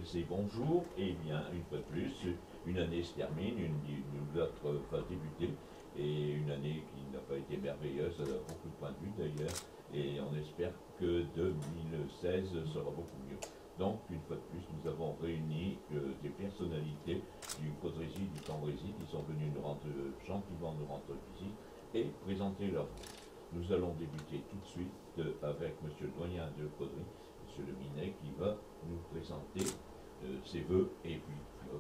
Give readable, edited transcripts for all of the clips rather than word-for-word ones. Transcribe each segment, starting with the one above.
BLC, bonjour. Et bien, une fois de plus, une année se termine, une autre va débuter, et une année qui n'a pas été merveilleuse à beaucoup de points de vue d'ailleurs, et on espère que 2016 sera beaucoup mieux. Donc, une fois de plus, nous avons réuni des personnalités du Caudrésie, du Cambrésis, qui sont venus nous rendre gentiment nous rendre visite et présenter leur vœux. Nous allons débuter tout de suite avec M. le doyen de Caudry, M. Le Minet, qui va nous présenter ses vœux et puis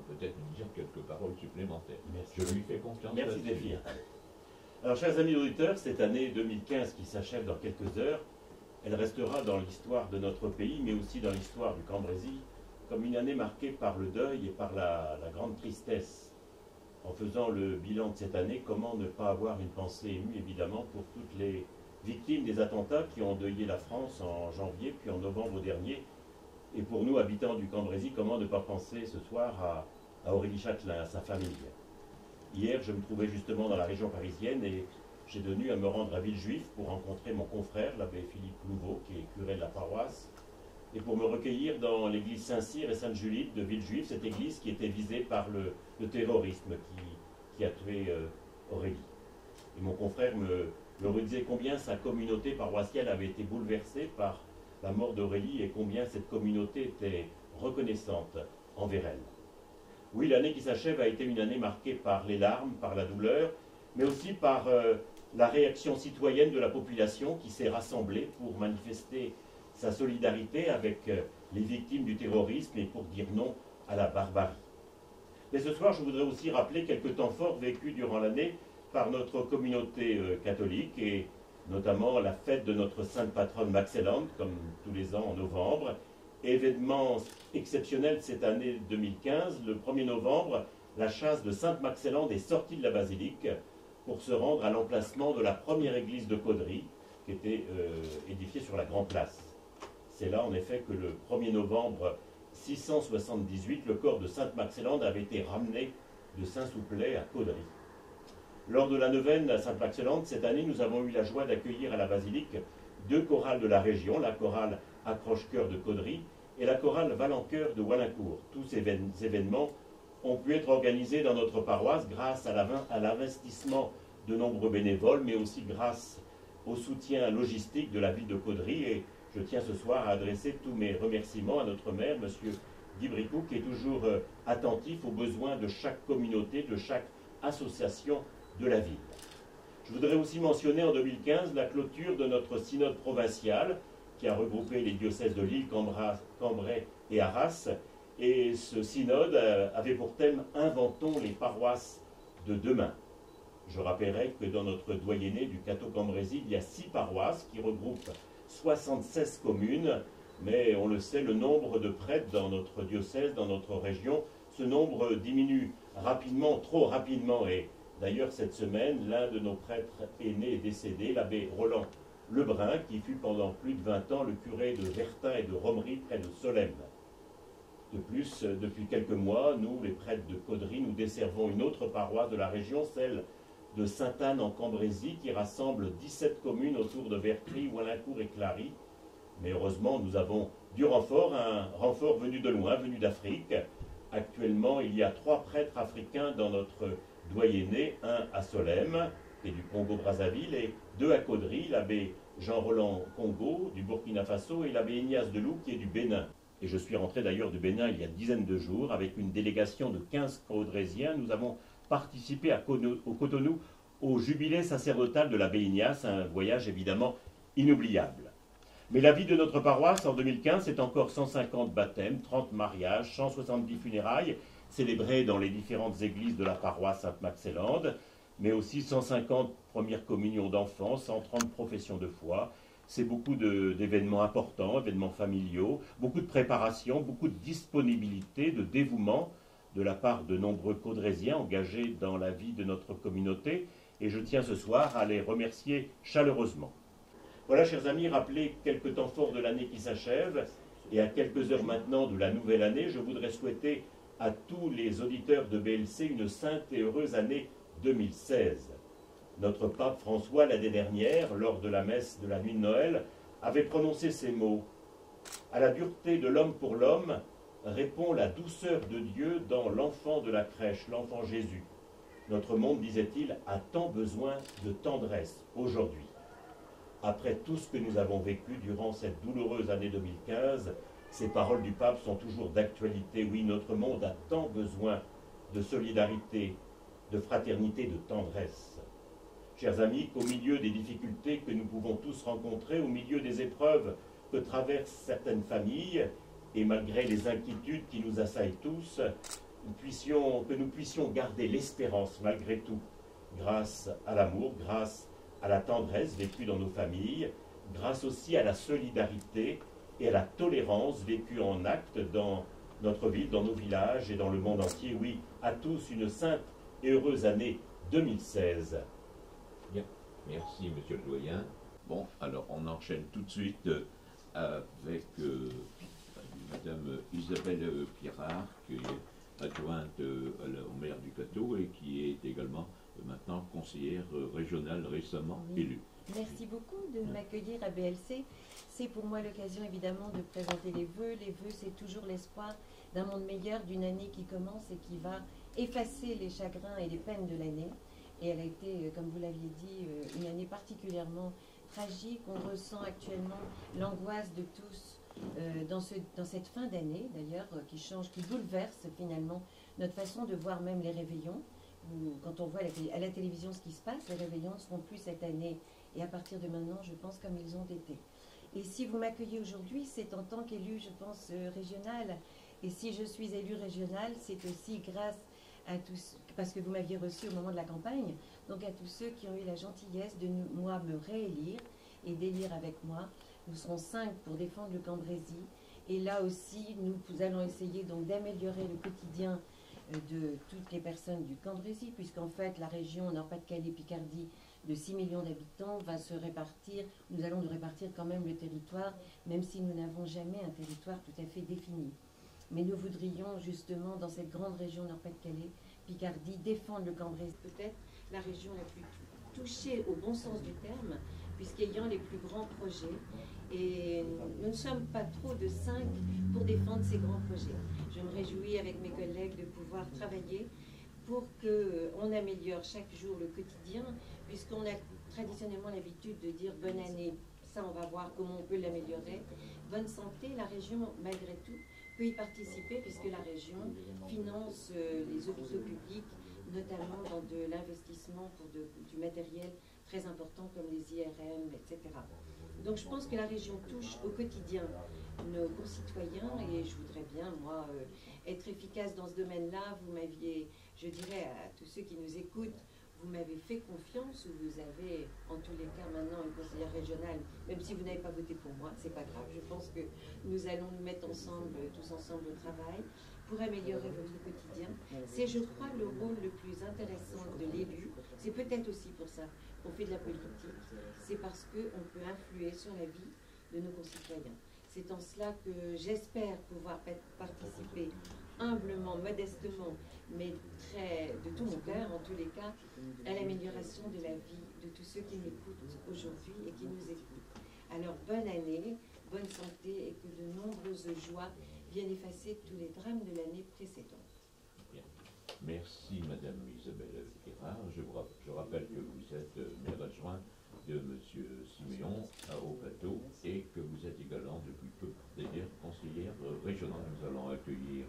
peut-être nous dire quelques paroles supplémentaires. Merci. Je lui fais confiance. Merci Zéphyr. Alors, chers amis auditeurs, cette année 2015 qui s'achève dans quelques heures, elle restera dans l'histoire de notre pays, mais aussi dans l'histoire du Cambrésis, comme une année marquée par le deuil et par la grande tristesse. En faisant le bilan de cette année, comment ne pas avoir une pensée émue, évidemment, pour toutes les victimes des attentats qui ont endeuillé la France en janvier, puis en novembre dernier. Et pour nous, habitants du Cambrésis, comment ne pas penser ce soir à Aurélie Châtelain, à sa famille. Hier, je me trouvais justement dans la région parisienne et j'ai tenu à me rendre à Villejuif pour rencontrer mon confrère, l'abbé Philippe Louveau, qui est curé de la paroisse, et pour me recueillir dans l'église Saint-Cyr et Sainte-Julite de Villejuif, cette église qui était visée par le terrorisme qui a tué Aurélie. Et mon confrère me redisait combien sa communauté paroissiale avait été bouleversée par la mort d'Aurélie et combien cette communauté était reconnaissante envers elle. Oui, l'année qui s'achève a été une année marquée par les larmes, par la douleur, mais aussi par la réaction citoyenne de la population qui s'est rassemblée pour manifester sa solidarité avec les victimes du terrorisme et pour dire non à la barbarie. Mais ce soir, je voudrais aussi rappeler quelques temps forts vécus durant l'année par notre communauté catholique et notamment la fête de notre sainte patronne Maxelande, comme tous les ans en novembre. Événement exceptionnel cette année 2015, le 1er novembre, la chasse de Sainte Maxelande est sortie de la basilique pour se rendre à l'emplacement de la première église de Caudry, qui était édifiée sur la Grande Place. C'est là en effet que le 1er novembre 678, le corps de Sainte Maxelande avait été ramené de Saint-Souplet à Caudry. Lors de la neuvaine à Sainte Maxelande, cette année, nous avons eu la joie d'accueillir à la basilique deux chorales de la région, la chorale Accroche-Cœur de Caudry et la chorale Valencoeur de Walincourt. Tous ces événements ont pu être organisés dans notre paroisse grâce à l'investissement de nombreux bénévoles, mais aussi grâce au soutien logistique de la ville de Caudry. Et je tiens ce soir à adresser tous mes remerciements à notre maire, M. Guy Bricou, qui est toujours attentif aux besoins de chaque communauté, de chaque association de la ville. Je voudrais aussi mentionner en 2015 la clôture de notre synode provincial qui a regroupé les diocèses de Lille, Cambrai et Arras. Et ce synode avait pour thème « Inventons les paroisses de demain ». Je rappellerai que dans notre doyenné du Cateau-Cambrésis, il y a 6 paroisses qui regroupent 76 communes, mais on le sait, le nombre de prêtres dans notre diocèse, dans notre région, ce nombre diminue rapidement, trop rapidement. Et d'ailleurs, cette semaine, l'un de nos prêtres aînés est décédé, l'abbé Roland Lebrun, qui fut pendant plus de 20 ans le curé de Vertin et de Romery près de Solesmes. De plus, depuis quelques mois, nous, les prêtres de Caudry, nous desservons une autre paroisse de la région, celle de Sainte-Anne en Cambrésis, qui rassemble 17 communes autour de Vertry, Walincourt et Clary. Mais heureusement, nous avons du renfort, un renfort venu de loin, venu d'Afrique. Actuellement, il y a 3 prêtres africains dans notre doyenné, un à Solesmes, et du Congo-Brazzaville, et 2 à Caudry, l'abbé Jean-Roland Congo, du Burkina Faso, et l'abbé Ignace Deloup, qui est du Bénin. Et je suis rentré d'ailleurs du Bénin il y a dizaines de jours, avec une délégation de 15 caudrésiens. Nous avons participé au Cotonou au jubilé sacerdotal de l'abbé Ignace, un voyage évidemment inoubliable. Mais la vie de notre paroisse en 2015, c'est encore 150 baptêmes, 30 mariages, 170 funérailles, célébrées dans les différentes églises de la paroisse Sainte-Maxelande, mais aussi 150 premières communions d'enfants, 130 professions de foi. C'est beaucoup d'événements importants, événements familiaux, beaucoup de préparation, beaucoup de disponibilité, de dévouement de la part de nombreux caudrésiens engagés dans la vie de notre communauté. Et je tiens ce soir à les remercier chaleureusement. Voilà, chers amis, rappelez quelques temps forts de l'année qui s'achève. Et à quelques heures maintenant de la nouvelle année, je voudrais souhaiter à tous les auditeurs de BLC une sainte et heureuse année 2016. Notre pape François, l'année dernière, lors de la messe de la nuit de Noël, avait prononcé ces mots. À la dureté de l'homme pour l'homme, répond la douceur de Dieu dans l'enfant de la crèche, l'enfant Jésus. Notre monde, disait-il, a tant besoin de tendresse aujourd'hui. Après tout ce que nous avons vécu durant cette douloureuse année 2015, ces paroles du pape sont toujours d'actualité. Oui, notre monde a tant besoin de solidarité, de fraternité, de tendresse. Chers amis, qu'au milieu des difficultés que nous pouvons tous rencontrer, au milieu des épreuves que traversent certaines familles, et malgré les inquiétudes qui nous assaillent tous, que nous puissions garder l'espérance malgré tout, grâce à l'amour, grâce à la tendresse vécue dans nos familles, grâce aussi à la solidarité et à la tolérance vécue en actes dans notre ville, dans nos villages et dans le monde entier. Oui, à tous une sainte et heureuse année 2016. Bien, merci Monsieur le doyen. Bon, alors on enchaîne tout de suite avec Madame Isabelle Pirard, qui est adjointe au maire du Cateau et qui est également maintenant conseillère régionale récemment élue. Merci beaucoup de m'accueillir à BLC. C'est pour moi l'occasion évidemment de présenter les vœux. Les vœux, c'est toujours l'espoir d'un monde meilleur, d'une année qui commence et qui va effacer les chagrins et les peines de l'année. Et elle a été, comme vous l'aviez dit, une année particulièrement tragique. On ressent actuellement l'angoisse de tous dans cette fin d'année, d'ailleurs, qui change, qui bouleverse finalement notre façon de voir même les réveillons. Quand on voit à la télévision ce qui se passe, les réveillons ne seront plus cette année et à partir de maintenant, je pense, comme ils ont été. Et si vous m'accueillez aujourd'hui, c'est en tant qu'élue, je pense, régionale. Et si je suis élue régionale, c'est aussi grâce à tous, parce que vous m'aviez reçu au moment de la campagne, donc à tous ceux qui ont eu la gentillesse de moi me réélire et d'élire avec moi. Nous serons 5 pour défendre le Cambrésis. Et là aussi, nous allons essayer donc d'améliorer le quotidien de toutes les personnes du Cambrésis, puisqu'en fait, la région Nord-Pas-de-Calais-Picardie de 6 millions d'habitants va se répartir, nous allons nous répartir quand même le territoire, même si nous n'avons jamais un territoire tout à fait défini. Mais nous voudrions justement, dans cette grande région Nord-Pas-de-Calais-Picardie, défendre le Cambrésis, peut-être la région la plus touchée au bon sens du terme, puisqu'ayant les plus grands projets. Et nous ne sommes pas trop de 5 pour défendre ces grands projets. Je me réjouis avec mes collègues de pouvoir travailler pour qu'on améliore chaque jour le quotidien, puisqu'on a traditionnellement l'habitude de dire bonne année, ça on va voir comment on peut l'améliorer. Bonne santé, la région malgré tout peut y participer, puisque la région finance les hôpitaux publics, notamment dans de l'investissement pour du matériel très important comme les IRM, etc. Donc je pense que la région touche au quotidien nos concitoyens et je voudrais bien, moi, être efficace dans ce domaine-là. Vous m'aviez, je dirais à tous ceux qui nous écoutent, vous m'avez fait confiance, ou vous avez en tous les cas maintenant une conseillère régionale, même si vous n'avez pas voté pour moi, c'est pas grave. Je pense que nous allons nous mettre ensemble, tous ensemble au travail pour améliorer votre quotidien. C'est, je crois, le rôle le plus intéressant de l'élu. C'est peut-être aussi pour ça qu'on fait de la politique. C'est parce qu'on peut influer sur la vie de nos concitoyens. C'est en cela que j'espère pouvoir participer humblement, modestement, mais de tout mon cœur, en tous les cas, à l'amélioration de la vie de tous ceux qui m'écoutent aujourd'hui et qui nous écoutent. Alors, bonne année, bonne santé et que de nombreuses joies viennent effacer tous les drames de l'année précédente. Bien. Merci Madame Isabelle Pirard. Je rappelle que vous êtes maire adjoint de M. Siméon au Cateau et que vous êtes également depuis peu d'ailleurs conseillère régionale. Nous allons accueillir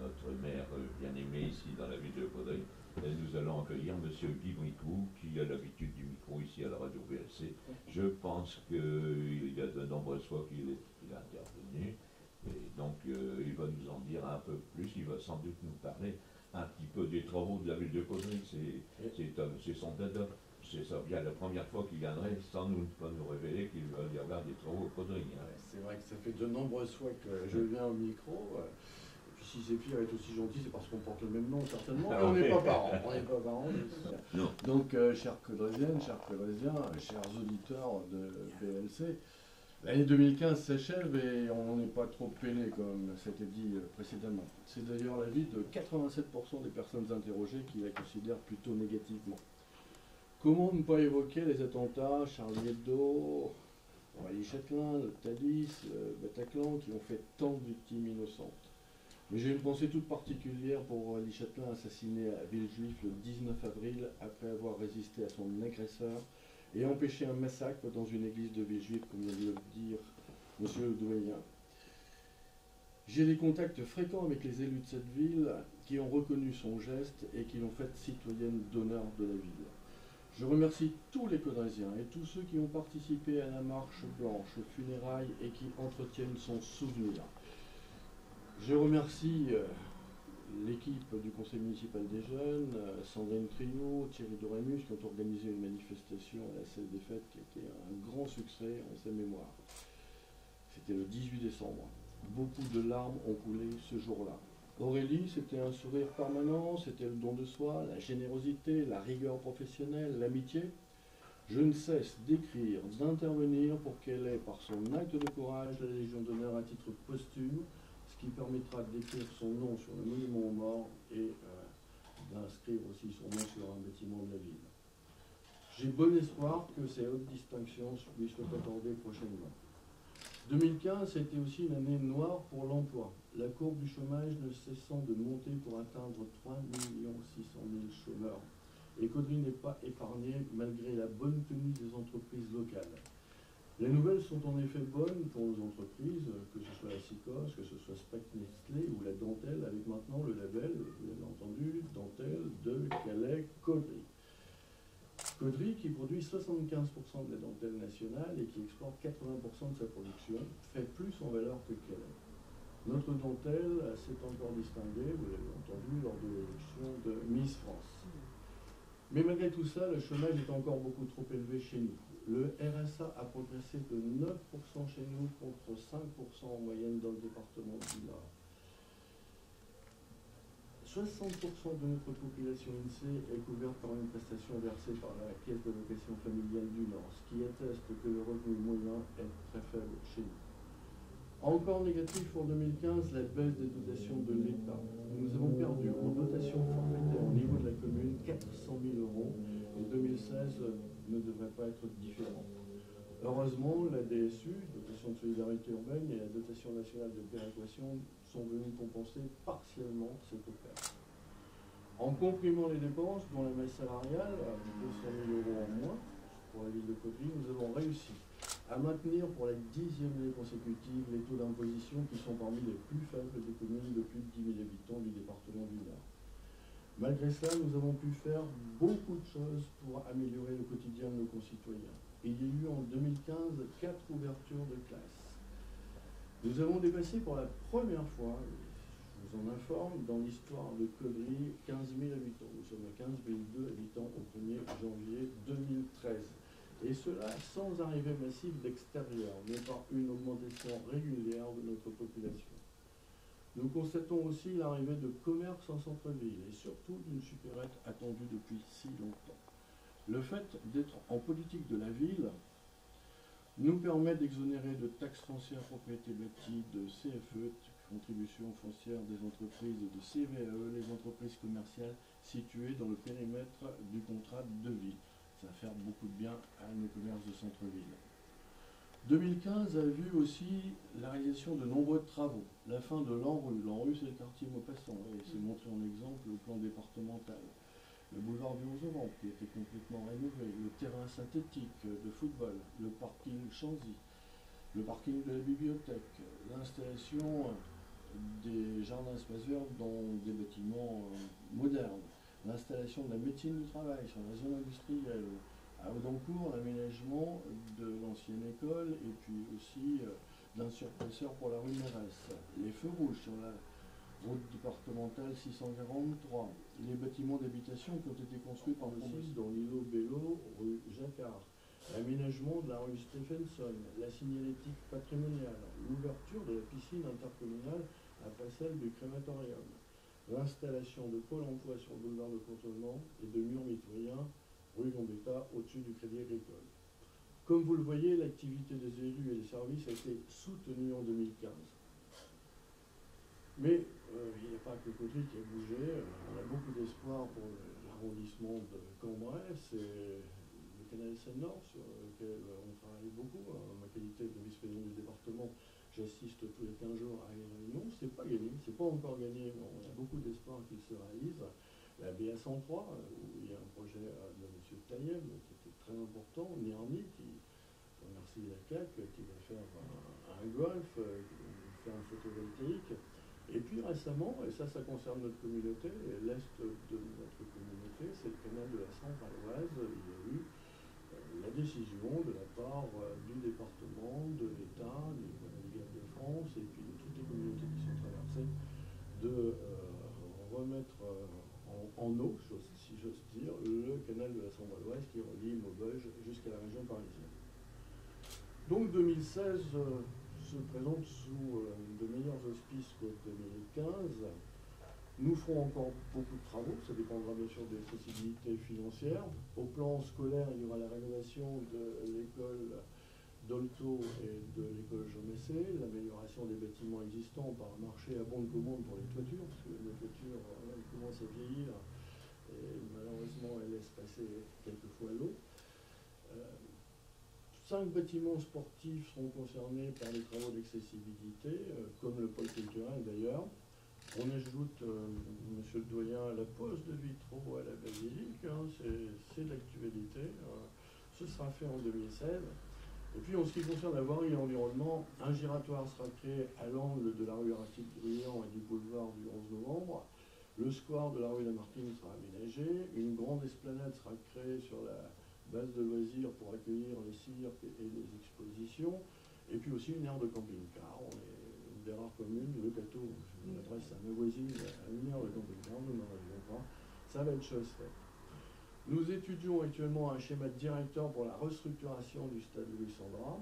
notre maire bien-aimé ici dans la ville de Caudry. Et nous allons accueillir M. Guy Bricou qui a l'habitude du micro ici à la radio BLC. Je pense qu'il y a de nombreuses fois qu'il est intervenu et donc il va nous en dire un peu plus. Il va sans doute nous parler un petit peu des travaux de la ville de Caudry. C'est son dada. C'est ça bien la première fois qu'il viendrait sans nous pas nous révéler qu'il va y avoir des travaux au Caudry. Hein. Ouais, c'est vrai que ça fait de nombreuses fois que je viens au micro. Et puis si Zéphyr est aussi gentil, c'est parce qu'on porte le même nom certainement. Mais on n'est pas parents. On n'est pas parents. Non. Donc, chers Caudrysiennes, chers Caudrysiens, chers auditeurs de BLC, l'année 2015 s'achève et on n'est pas trop peiné comme ça a été dit précédemment. C'est d'ailleurs l'avis de 87% des personnes interrogées qui la considèrent plutôt négativement. Comment ne pas évoquer les attentats Charlie Hebdo, Aurélie Châtelain, le Thalys, le Bataclan, qui ont fait tant de victimes innocentes. Mais j'ai une pensée toute particulière pour Aurélie Châtelain, assassinée à Villejuif le 19 avril après avoir résisté à son agresseur et empêché un massacre dans une église de Villejuif, comme vient de le dire monsieur le doyen. J'ai des contacts fréquents avec les élus de cette ville qui ont reconnu son geste et qui l'ont faite citoyenne d'honneur de la ville. Je remercie tous les Caudrésiens et tous ceux qui ont participé à la marche blanche, aux funérailles et qui entretiennent son souvenir. Je remercie l'équipe du conseil municipal des jeunes, Sandrine Trio, Thierry Dorémus, qui ont organisé une manifestation à la salle des fêtes qui a été un grand succès en sa mémoire. C'était le 18 décembre. Beaucoup de larmes ont coulé ce jour-là. Aurélie, c'était un sourire permanent, c'était le don de soi, la générosité, la rigueur professionnelle, l'amitié. Je ne cesse d'écrire, d'intervenir pour qu'elle ait, par son acte de courage, la Légion d'honneur à titre posthume, ce qui permettra d'écrire son nom sur le monument aux morts et d'inscrire aussi son nom sur un bâtiment de la ville. J'ai bon espoir que ces hautes distinctions puissent être accordées prochainement. 2015, c'était aussi une année noire pour l'emploi. La courbe du chômage ne cessant de monter pour atteindre 3 600 000 chômeurs. Et Caudry n'est pas épargné malgré la bonne tenue des entreprises locales. Les nouvelles sont en effet bonnes pour nos entreprises, que ce soit la Sicos, que ce soit Spec Nestlé ou la dentelle, avec maintenant le label, vous l'avez entendu, dentelle de Calais Caudry. Caudry, qui produit 75% de la dentelle nationale et qui exporte 80% de sa production, fait plus en valeur que Calais. Notre dentelle s'est encore distinguée, vous l'avez entendu, lors de l'élection de Miss France. Mais malgré tout ça, le chômage est encore beaucoup trop élevé chez nous. Le RSA a progressé de 9% chez nous contre 5% en moyenne dans le département du Nord. 60% de notre population INSEE est couverte par une prestation versée par la Caisse d'allocation familiale du Nord, ce qui atteste que le revenu moyen est très faible chez nous. Encore négatif pour 2015, la baisse des dotations de l'État. Nous avons perdu en dotation forfaitaire au niveau de la commune 400 000 euros et 2016 ne devrait pas être différent. Heureusement, la DSU, dotation de solidarité urbaine, et la dotation nationale de péréquation sont venus compenser partiellement cette perte. En comprimant les dépenses, dont la masse salariale, à 200 000 euros en moins pour la ville de Caudry, nous avons réussi à maintenir pour la 10e année consécutive les taux d'imposition qui sont parmi les plus faibles des communes de plus de 10 000 habitants du département du Nord. Malgré cela, nous avons pu faire beaucoup de choses pour améliorer le quotidien de nos concitoyens. Il y a eu en 2015 4 ouvertures de classes. Nous avons dépassé pour la première fois, je vous en informe, dans l'histoire de Caudry, 15 000 habitants. Nous sommes à 15,2 habitants au 1er janvier 2013. Et cela sans arrivée massive d'extérieur, mais par une augmentation régulière de notre population. Nous constatons aussi l'arrivée de commerces en centre-ville et surtout d'une supérette attendue depuis si longtemps. Le fait d'être en politique de la ville nous permet d'exonérer de taxes foncières propriété bâtie, de CFE, contribution foncière des entreprises, et de CVAE, les entreprises commerciales situées dans le périmètre du contrat de ville. Ça va faire beaucoup de bien à nos commerces de centre-ville. 2015 a vu aussi la réalisation de nombreux travaux. La fin de l'ANRU. L'ANRU, c'est le quartier Maupassant, et c'est montré en exemple au plan départemental. Le boulevard du 11 novembre, qui a été complètement rénové, le terrain synthétique de football, le parking Chanzy, le parking de la bibliothèque, l'installation des jardins espaces verts dans des bâtiments modernes, l'installation de la médecine du travail sur la zone industrielle, à Audencourt, l'aménagement de l'ancienne école et puis aussi d'un surpresseur pour la rue Mérès, les feux rouges sur la route départementale 643, les bâtiments d'habitation qui ont été construits par le CIS dans l'îlot Bello, rue Jacquard, l'aménagement de la rue Stephenson, la signalétique patrimoniale, l'ouverture de la piscine intercommunale après celle du crématorium, l'installation de Pôle emploi sur le boulevard de Courtevent et de murs mitoyens rue Gambetta au-dessus du Crédit Agricole. Comme vous le voyez, l'activité des élus et des services a été soutenue en 2015. Mais il n'y a pas que Caudry qui a bougé. On a beaucoup d'espoir pour l'arrondissement de Cambrai. C'est le canal Seine-Nord sur lequel on travaille beaucoup. En ma qualité de vice-président du département, j'assiste tous les 15 jours à une réunion, c'est pas gagné, c'est pas encore gagné, mais on a beaucoup d'espoir qu'il se réalise. La BA103, où il y a un projet de M. Taïeb qui était très important, Nirni, qui remercie la CAC, qui va faire un golf, faire un photovoltaïque. Et puis récemment, et ça concerne notre communauté, l'est de notre communauté, c'est le canal de la Sambre-Valoise. Il y a eu la décision de la part du département, de l'État, des Voies navigables de France et puis de toutes les communautés qui sont traversées, de remettre en eau, si j'ose dire, le canal de la Sambre-Valoise qui relie Maubeuge jusqu'à la région parisienne. Donc 2016 se présente sous de meilleurs auspices que 2015. Nous ferons encore beaucoup de travaux, ça dépendra bien sûr des possibilités financières. Au plan scolaire, il y aura la rénovation de l'école d'Olto et de l'école Jomessé, l'amélioration des bâtiments existants par un marché à bon de commande pour les toitures, parce que les toitures commencent à vieillir et malheureusement elles laissent passer quelquefois l'eau. 5 bâtiments sportifs seront concernés par les travaux d'accessibilité, comme le pôle culturel d'ailleurs. On ajoute, monsieur le doyen, la pose de vitraux à la basilique, hein, c'est l'actualité. Ce sera fait en 2016. Et puis en ce qui concerne la voirie et l'environnement, un giratoire sera créé à l'angle de la rue Aristide Briand et du boulevard du 11 novembre. Le square de la rue Lamartine sera aménagé. Une grande esplanade sera créée sur la base de loisirs pour accueillir les cirques et les expositions. Et puis aussi une aire de camping-car. On est une des rares communes, le Cateau, je m'adresse à mes voisines, à une aire de camping-car, nous n'en avions pas. Ça va être chose faite. Nous étudions actuellement un schéma directeur pour la restructuration du stade Louis Sandra,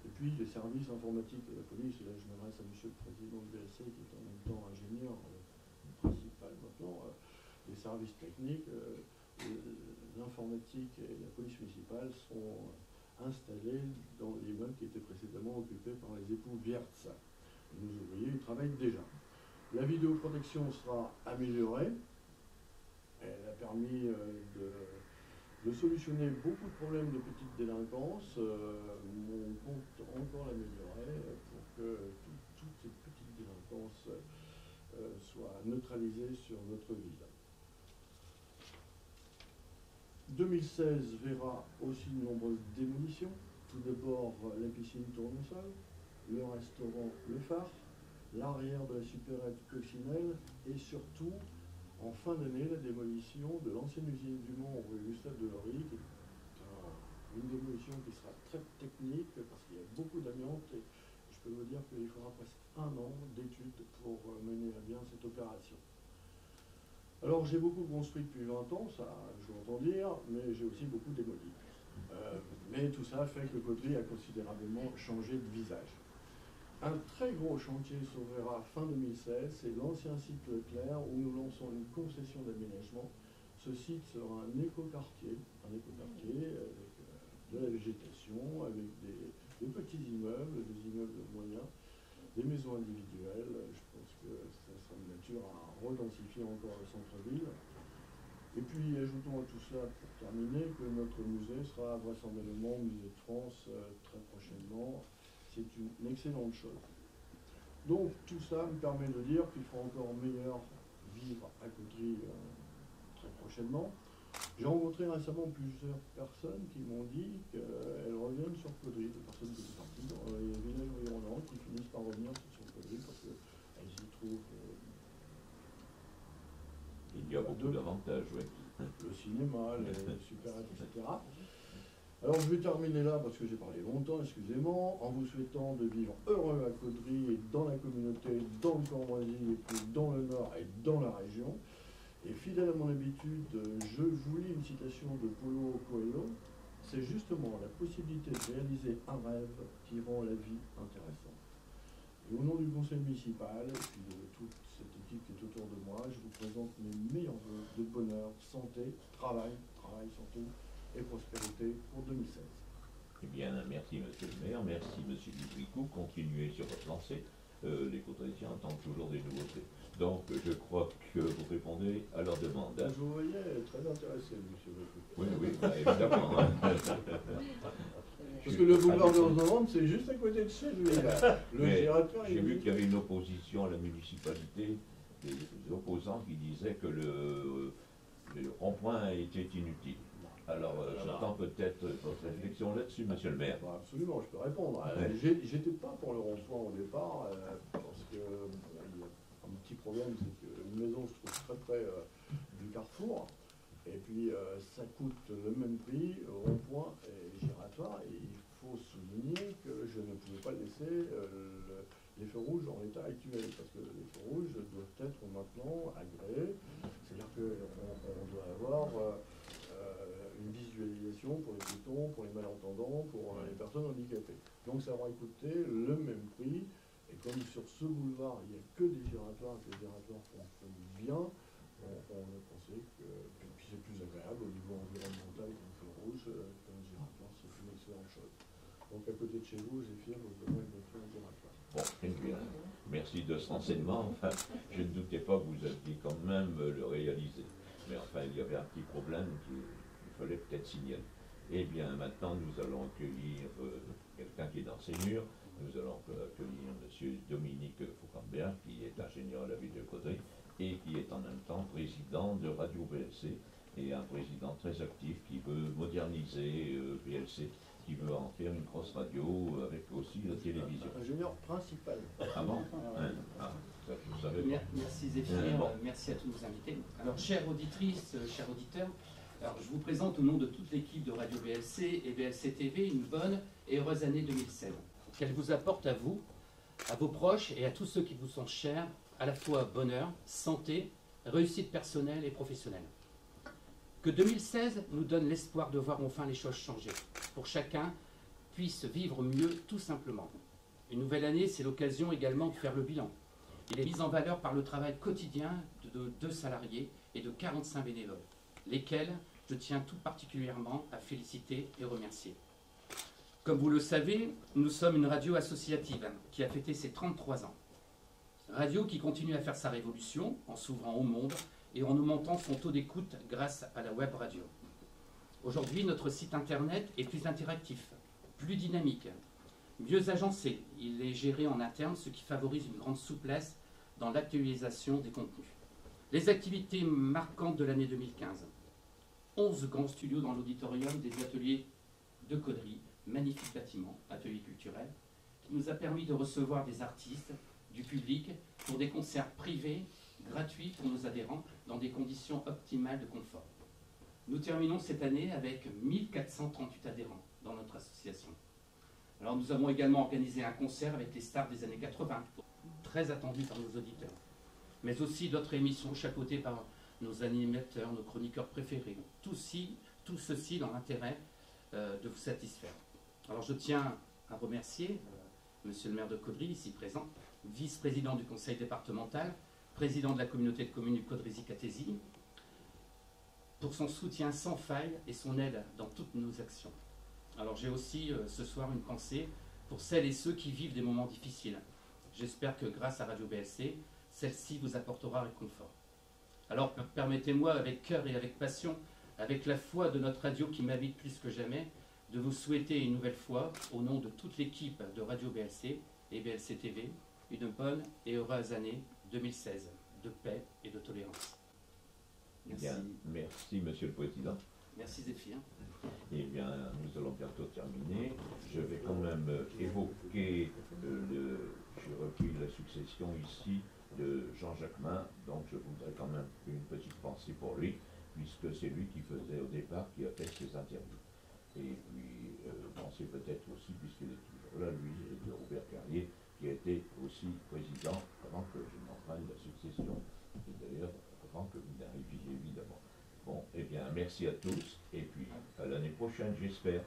et puis les services informatiques de la police, et là je m'adresse à monsieur le président du BSC qui est en même temps ingénieur principal maintenant, les services techniques, l'informatique et la police municipale sont installés dans l'immeuble qui était précédemment occupé par les époux Wiertz. Nos ouvriers y travaillent déjà. La vidéoprotection sera améliorée. Elle a permis de solutionner beaucoup de problèmes de petite délinquance. On compte encore l'améliorer pour que toutes ces petites délinquances soient neutralisées sur notre ville. 2016 verra aussi de nombreuses démolitions. Tout d'abord la piscine Tournesol, le restaurant Le Phare, l'arrière de la supérette Coccinelle et surtout en fin d'année, la démolition de l'ancienne usine du Mont rue Gustave Delory, qui est une démolition qui sera très technique parce qu'il y a beaucoup d'amiante et je peux vous dire qu'il faudra presque 1 an d'études pour mener à bien cette opération. Alors j'ai beaucoup construit depuis 20 ans, ça je l'entends dire, mais j'ai aussi beaucoup démoli. Mais tout ça fait que Caudry a considérablement changé de visage. Un très gros chantier s'ouvrira fin 2016, c'est l'ancien site Leclerc où nous lançons une concession d'aménagement. Ce site sera un écoquartier avec de la végétation, avec des petits immeubles, des immeubles moyens, des maisons individuelles. Je pense que ça sera de nature à redensifier encore le centre-ville. Et puis ajoutons à tout cela, pour terminer, que notre musée sera vraisemblablement musée de France très prochainement. C'est une excellente chose. Donc tout ça me permet de dire qu'il fera encore meilleur vivre à Caudry très prochainement. J'ai rencontré récemment plusieurs personnes qui m'ont dit qu'elles reviennent sur Caudry, des personnes qui sont parties dans les villages environnants qui finissent par revenir sur Caudry parce qu'elles y trouvent il y a beaucoup d'avantages, oui. Le cinéma, les supérettes, etc. Alors je vais terminer là parce que j'ai parlé longtemps, excusez-moi, en vous souhaitant de vivre heureux à Caudry et dans la communauté, dans le Cambrésis et puis dans le Nord et dans la région. Et fidèle à mon habitude, je vous lis une citation de Paulo Coelho. C'est justement la possibilité de réaliser un rêve qui rend la vie intéressante. Et au nom du conseil municipal et puis de toute cette équipe qui est autour de moi, je vous présente mes meilleurs vœux de bonheur, santé, travail surtout, et prospérité pour 2016. Eh bien, merci Monsieur le maire, merci Monsieur Dubricou, continuez sur votre lancée. Les Caudrésiens attendent toujours des nouveautés. Donc, je crois que vous répondez à leur demande. Je vous voyais très intéressé, Monsieur Dubricou. Oui, bah, évidemment. Je Parce que le boulevard de Rosevente, c'est juste à côté de chez lui. Le giratoire, j'ai vu qu'il y avait une opposition à la municipalité, des opposants qui disaient que le rond-point était inutile. Alors, j'attends peut-être votre réflexion là-dessus, monsieur le maire. Bah, absolument, je peux répondre. J'étais pas pour le rond-point au départ, parce que il y a un petit problème, c'est que une maison se trouve très près du carrefour, et puis ça coûte le même prix, rond-point et giratoire, et il faut souligner que je ne pouvais pas laisser les feux rouges en l'état actuel, parce que les feux rouges doivent être maintenant agréés, c'est-à-dire qu'on doit avoir une visualisation pour les piétons, pour les malentendants, pour les personnes handicapées. Donc ça aura coûté le même prix, et comme sur ce boulevard il n'y a que des giratoires, que les giratoires fonctionnent bien, on a pensé que puis c'est plus agréable au niveau environnemental qu'un feu rouge, qu'un giratoire, c'est une excellente chose. Donc à côté de chez vous, j'ai fier vous aurez une un giratoire. Bon, très bien. Merci de ce renseignement. Enfin, je ne doutais pas que vous alliez quand même le réaliser. Mais enfin, il y avait un petit problème qu'il fallait peut-être signaler. Eh bien, maintenant, nous allons accueillir quelqu'un qui est dans ces murs. Nous allons accueillir M. Dominique Foucambert, qui est ingénieur à la ville de Caudry et qui est en même temps président de Radio BLC, et un président très actif qui veut moderniser BLC, qui veut en faire une grosse radio avec aussi la télévision. Ingénieur principal. Ah bon ah, ça, je savais pas. Merci Zéphir, merci à tous nos invités. Alors, chères auditrices, chers auditeurs, alors, je vous présente au nom de toute l'équipe de Radio BLC et BLC TV une bonne et heureuse année 2016. Qu'elle vous apporte à vous, à vos proches et à tous ceux qui vous sont chers, à la fois bonheur, santé, réussite personnelle et professionnelle. Que 2016 nous donne l'espoir de voir enfin les choses changer, pour chacun puisse vivre mieux tout simplement. Une nouvelle année, c'est l'occasion également de faire le bilan. Il est mis en valeur par le travail quotidien de 2 salariés et de 45 bénévoles, lesquels je tiens tout particulièrement à féliciter et remercier. Comme vous le savez, nous sommes une radio associative qui a fêté ses 33 ans. Radio qui continue à faire sa révolution en s'ouvrant au monde et en augmentant son taux d'écoute grâce à la web radio. Aujourd'hui, notre site internet est plus interactif, plus dynamique, mieux agencé. Il est géré en interne, ce qui favorise une grande souplesse dans l'actualisation des contenus. Les activités marquantes de l'année 2015. 11 grands studios dans l'auditorium des ateliers de Caudry, magnifique bâtiment, atelier culturel, qui nous a permis de recevoir des artistes, du public, pour des concerts privés, gratuits pour nos adhérents, dans des conditions optimales de confort. Nous terminons cette année avec 1438 adhérents dans notre association. Alors nous avons également organisé un concert avec les stars des années 80, très attendu par nos auditeurs, mais aussi d'autres émissions chapeautées par nos animateurs, nos chroniqueurs préférés. Tout ceci dans l'intérêt de vous satisfaire. Alors je tiens à remercier monsieur le maire de Caudry, ici présent, vice-président du conseil départemental, président de la communauté de communes du Caudry-Cathésie, pour son soutien sans faille et son aide dans toutes nos actions. Alors j'ai aussi ce soir une pensée pour celles et ceux qui vivent des moments difficiles. J'espère que grâce à Radio BLC, celle-ci vous apportera réconfort. Alors permettez-moi, avec cœur et avec passion, avec la foi de notre radio qui m'habite plus que jamais, de vous souhaiter une nouvelle fois, au nom de toute l'équipe de Radio BLC et BLC TV, une bonne et heureuse année 2016, de paix et de tolérance. Merci. Bien, merci Monsieur le Président. Merci Zéphir. Eh bien, nous allons bientôt terminer. Je vais quand même évoquer, j'ai repris la succession ici de Jean Jacquemin, donc je voudrais quand même une petite pensée pour lui, puisque c'est lui qui faisait au départ, qui a fait ses interviews. Et puis, pensez peut-être aussi, puisqu'il est toujours là, lui, de Robert Carrier, qui a été aussi président avant que je n'en prenne la succession, et d'ailleurs avant que vous n'arriviez évidemment. Bon, eh bien, merci à tous, et puis à l'année prochaine, j'espère.